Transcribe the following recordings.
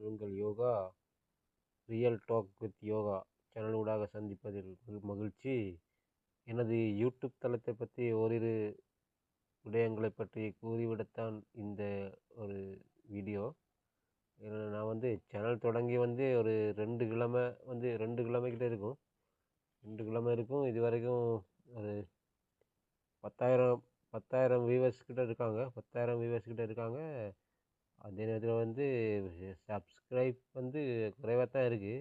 உங்கள் Yoga Real Talk with Yoga சேனலூடாக சந்திப்பதில் மகிழ்ச்சி. எனது யூடியூப் தளத்தை பற்றி ஓரிரு விடயங்களை பற்றி கூறிவிடத்தான் இந்த ஒரு வீடியோ. நான் வந்து சேனல் தொடங்கி ஒரு 2 கிழமைக்கிட்ட இருக்கும். 2 கிழமை இருக்கும். இது வரைக்கும் ஒரு 10,000 வியூவர்ஸ் கிட்ட இருக்காங்க. 10,000 வியூவர்ஸ் கிட்ட இருக்காங்க. அதே நேரத்தில் சப்ஸ்கிரைப் குறைவாக தான் இருக்குது.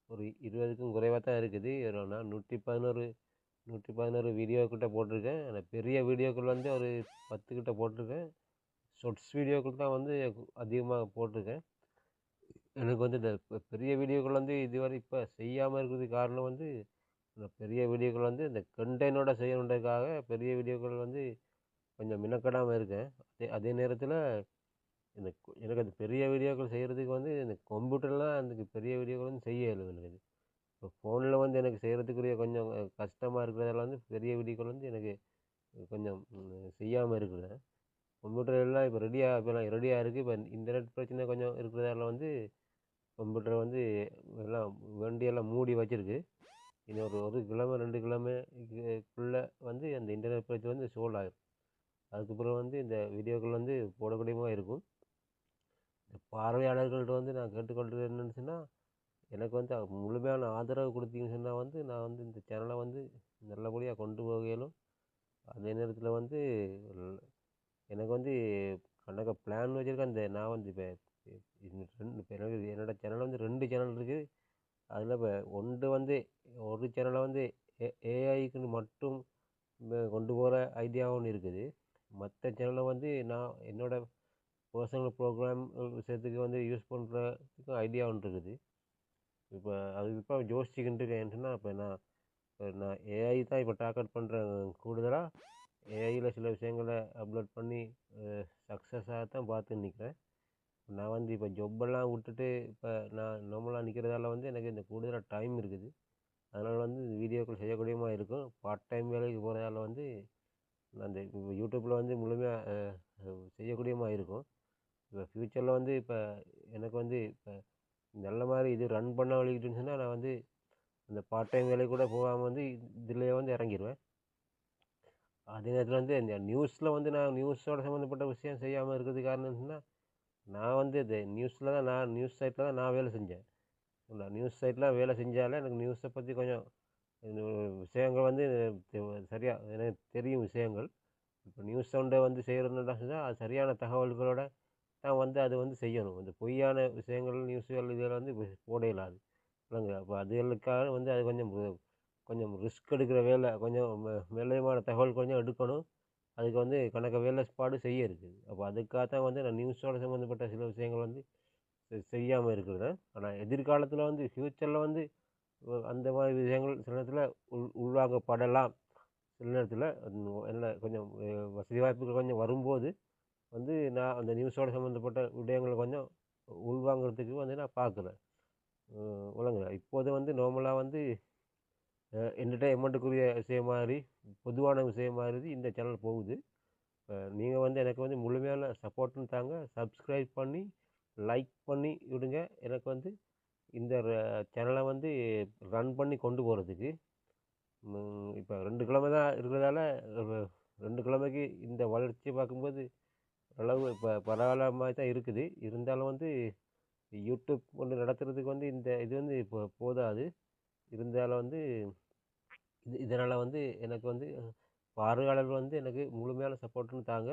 ஒரு 20க்கும் குறைவாக தான் இருக்குது. நான் 111 வீடியோக்கிட்ட போட்டிருக்கேன். ஆனால் பெரிய வீடியோக்கள் ஒரு 10 கிட்ட போட்டிருக்கேன். ஷார்ட்ஸ் வீடியோக்கள் தான் அதிகமாக போட்டிருக்கேன். எனக்கு இந்த பெரிய வீடியோக்கள் இதுவரை இப்போ செய்யாமல் இருக்கிறதுக்கு காரணம் இந்த பெரிய வீடியோக்கள் இந்த கண்டெய்னோட செய்யணுன்றதுக்காக பெரிய வீடியோக்கள் கொஞ்சம் மினக்கடாமல் இருக்கேன். அதே நேரத்தில் எனக்கு அந்த பெரிய வீடியோக்கள் செய்கிறதுக்கு இந்த கம்ப்யூட்டர்லாம் அந்த பெரிய வீடியோக்கள் செய்ய இயலும். எனக்கு இப்போ ஃபோனில் எனக்கு செய்கிறதுக்குரிய கொஞ்சம் கஷ்டமாக இருக்கிறதால பெரிய வீடியோக்கள் எனக்கு கொஞ்சம் செய்யாமல் இருக்கிறேன். கம்ப்யூட்டர் எல்லாம் இப்போ ரெடியாக இருக்குது. இப்போ இன்டர்நெட் பிரச்சனை கொஞ்சம் இருக்கிறதால கம்ப்யூட்டரை எல்லாம் வண்டியெல்லாம் மூடி வச்சுருக்கு. இன்னும் ஒரு கிழமை 2 கிழமைக்குள்ளே அந்த இன்டர்நெட் பிரச்சனை சோல்வ் ஆகிடும். அதுக்கப்புறம் இந்த வீடியோக்கள் போடக்கூடியமாக இருக்கும். இந்த பார்வையாளர்கள்ட்ட நான் கேட்டுக்கொள்வது என்னென்னு சொன்னால், எனக்கு முழுமையான ஆதரவு கொடுத்தீங்கன்னு சொன்னால் நான் இந்த சேனலை நல்லபடியாக கொண்டு போக இயலும். அதே நேரத்தில் எனக்கு கணக்க பிளான் வச்சுருக்கேன். நான் இப்போ எனக்கு என்னோடய சேனல் 2 சேனல் இருக்குது. அதில் இப்போ ஒரு சேனலை ஏஐக்குன்னு மட்டும் கொண்டு போகிற ஐடியா ஒன்று இருக்குது. மற்ற சேனலை நான் என்னோடய பர்சனல் ப்ரோக்ராம் விஷயத்துக்கு யூஸ் பண்ணுறதுக்கு ஐடியா ஒன்று இருக்குது. இப்போ யோசிச்சுக்கிட்டு இருக்கேன். ஏன்னா இப்போ நான் ஏஐ தான் இப்போ டார்கெட் பண்ணுறேன். கூடுதலாக ஏஐயில் சில விஷயங்களை அப்லோட் பண்ணி சக்ஸஸாக தான் பார்த்து நிற்கிறேன். நான் இப்போ ஜொப்பெல்லாம் விட்டுட்டு இப்போ நான் நார்மலாக நிற்கிறதால எனக்கு இந்த கூடுதலாக டைம் இருக்குது. அதனால் இந்த வீடியோக்கள் செய்யக்கூடியமாக இருக்கும். பார்ட் டைம் வேலைக்கு போகிறதால நான் இந்த யூடியூப்பில் முழுமையாக செய்யக்கூடியமாக இருக்கும். இப்போ ஃப்யூச்சரில் இப்போ எனக்கு இப்போ நல்ல மாதிரி இது ரன் பண்ண வழிக்கிட்டுன்னு சொன்னால் நான் அந்த பார்ட் டைம் வேலை கூட போகாமல் இதில் இறங்கிடுவேன். அதே நேரத்தில் இந்த நியூஸில் நான் நியூஸோட சம்மந்தப்பட்ட விஷயம் செய்யாமல் இருக்கிறதுக்கு காரணம் சொன்னால், நான் இந்த நியூஸில் தான் நியூஸ் சைட்டில் தான் நான் வேலை செஞ்சேன். நியூஸ் சைட்டில் வேலை செஞ்சாலே எனக்கு நியூஸை பற்றி கொஞ்சம் விஷயங்கள் சரியாக எனக்கு தெரியும் விஷயங்கள். இப்போ நியூஸ் சவுண்டை செய்கிறதுன்னு சொன்னால் அது சரியான தகவல்களோட தான் அது செய்யணும். இந்த பொய்யான விஷயங்கள் நியூஸ்கள் இதில் போட இயலாது இல்லைங்க. அப்போ அதுகளுக்காக அது கொஞ்சம் ரிஸ்க் எடுக்கிற வேலை, கொஞ்சம் மேலயமான தகவல் கொஞ்சம் எடுக்கணும். அதுக்கு கணக்க வேலைப்பாடு செய்ய இருக்குது. அப்போ அதுக்காக தான் நான் நியூஸோட சம்மந்தப்பட்ட சில விஷயங்கள் செய்யாமல் இருக்கிறேன். ஆனால் எதிர்காலத்தில் ஃப்யூச்சரில் அந்த மாதிரி விஷயங்கள் சில நேரத்தில் உள்வாங்கப்படலாம். சில நேரத்தில் என்ன கொஞ்சம் வசதி வாய்ப்புகள் கொஞ்சம் வரும்போது நான் அந்த நியூஸோட சம்மந்தப்பட்ட விடயங்களை கொஞ்சம் உள்வாங்கிறதுக்கு நான் பார்க்குறேன். விளங்குதா? இப்போது நார்மலாக என்டர்டெயின்மெண்ட்டுக்குரிய விஷயம் மாதிரி, பொதுவான விஷயம் மாதிரி இந்த சேனல் போகுது. நீங்கள் எனக்கு முழுமையான சப்போர்ட்டும் தாங்க. சப்ஸ்கிரைப் பண்ணி லைக் பண்ணி விடுங்க. எனக்கு இந்த சேனலை ரன் பண்ணி கொண்டு போகிறதுக்கு இப்போ 2 கிழமை தான் இருக்கிறதால 2 கிழமைக்கு இந்த வளர்ச்சியை பார்க்கும்போது அளவு இப்போ பரவாயில்ல மாதிரி தான் இருக்குது. இருந்தாலும் யூடியூப் ஒன்று நடத்துறதுக்கு இந்த இது இப்போ போதாது. இருந்தாலும் இதனால் எனக்கு பார்வையாளர்கள் எனக்கு முழுமையான சப்போர்ட்டுன்னு தாங்க.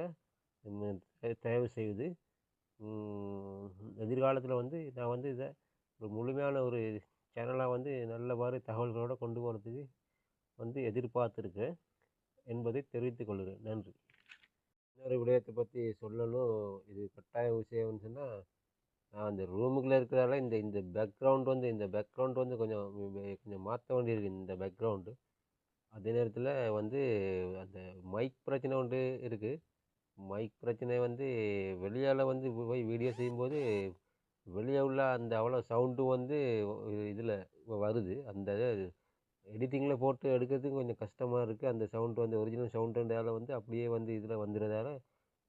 தயவு செய்து எதிர்காலத்தில் நான் இதை ஒரு முழுமையான ஒரு சேனலாக நல்ல மாதிரி தகவல்களோடு கொண்டு போகிறதுக்கு எதிர்பார்த்துருக்கேன் என்பதை தெரிவித்துக் கொள்கிறேன். நன்றி. இன்னொரு விடயத்தை பற்றி சொல்லணும். இது கட்டாய விஷயம்னு சொன்னால், நான் அந்த ரூமுக்குள்ளே இருக்கிறதால இந்த பேக்ரவுண்ட் கொஞ்சம் மாற்ற வேண்டியிருக்கு. இந்த பேக்ரவுண்டு அதே நேரத்தில் அந்த மைக் பிரச்சனை ஒன்று இருக்குது. மைக் பிரச்சனை வெளியால் போய் வீடியோ செய்யும்போது வெளியே உள்ள அந்த அவ்வளோ சவுண்டு இதில் வருது. அந்த எடிட்டிங்கில் போட்டு எடுக்கிறதுக்கு கொஞ்சம் கஷ்டமாக இருக்குது. அந்த சவுண்டு ஒரிஜினல் சவுண்டுன்றதால அப்படியே இதில் வந்துடுறதால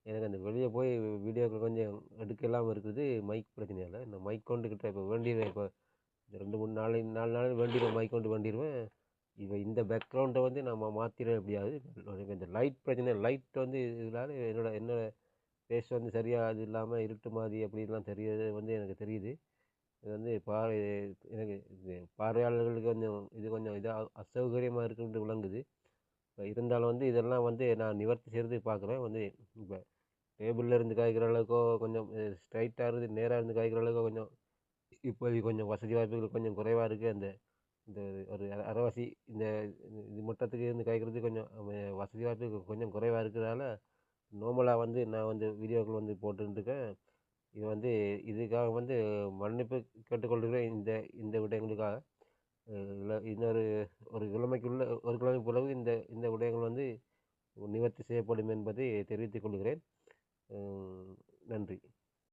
எனக்கு அந்த வெளியே போய் வீடியோக்கள் கொஞ்சம் எடுக்க இல்லாமல் இருக்குது மைக் பிரச்சனையால். இந்த மைக் கொண்டுக்கிட்ட இப்போ வேண்டிடுவேன். இப்போ இந்த 2 3 நாள் 4 நாள் வேண்டிடுவேன், மைக் கொண்டு வேண்டிடுவேன். இப்போ இந்த பேக்ரவுண்டை வந்து நம்ம மாற்றிட எப்படியாவது. எனக்கு இந்த லைட் பிரச்சனை, லைட் வந்து இதனால என்னோட ஃபேஸ் வந்து சரியாக அது இல்லாமல் இருட்டு மாதிரி அப்படிலாம் தெரியுது வந்து எனக்கு தெரியுது. இது வந்து எனக்கு இது பார்வையாளர்களுக்கு கொஞ்சம் இது கொஞ்சம் இதாக அசௌகரியமாக இருக்குன்ட்டு விளங்குது. இப்போ இருந்தாலும் வந்து இதெல்லாம் வந்து நான் நிவர்த்தி செய்கிறதுக்கு பார்க்குறேன். வந்து இப்போ டேபிளில் இருந்து காய்க்கிற அளவுக்கோ கொஞ்சம் ஸ்ட்ரைட்டாக இருந்து நேராக இருந்து காய்க்கிற அளவுக்கோ கொஞ்சம் இப்போதைக்கு கொஞ்சம் வசதி வாய்ப்புகள் கொஞ்சம் குறைவாக இருக்குது. அந்த இந்த ஒரு அரைவாசி இந்த இது மட்டத்துக்கு இருந்து காய்க்கிறது கொஞ்சம் வசதி வாய்ப்பு கொஞ்சம் குறைவாக இருக்கிறதால நார்மலாக வந்து நான் வந்து வீடியோக்கள் வந்து போட்டுருக்கேன். இது வந்து இதுக்காக வந்து மன்னிப்பு கேட்டுக்கொள்கிறேன் இந்த இந்த விடயங்களுக்காக. இல்லை இன்னொரு ஒரு கிழமை பிறகு இந்த இந்த விடயங்கள் வந்து நிவர்த்தி செய்யப்படும் என்பதை தெரிவித்துக் கொள்கிறேன். நன்றி.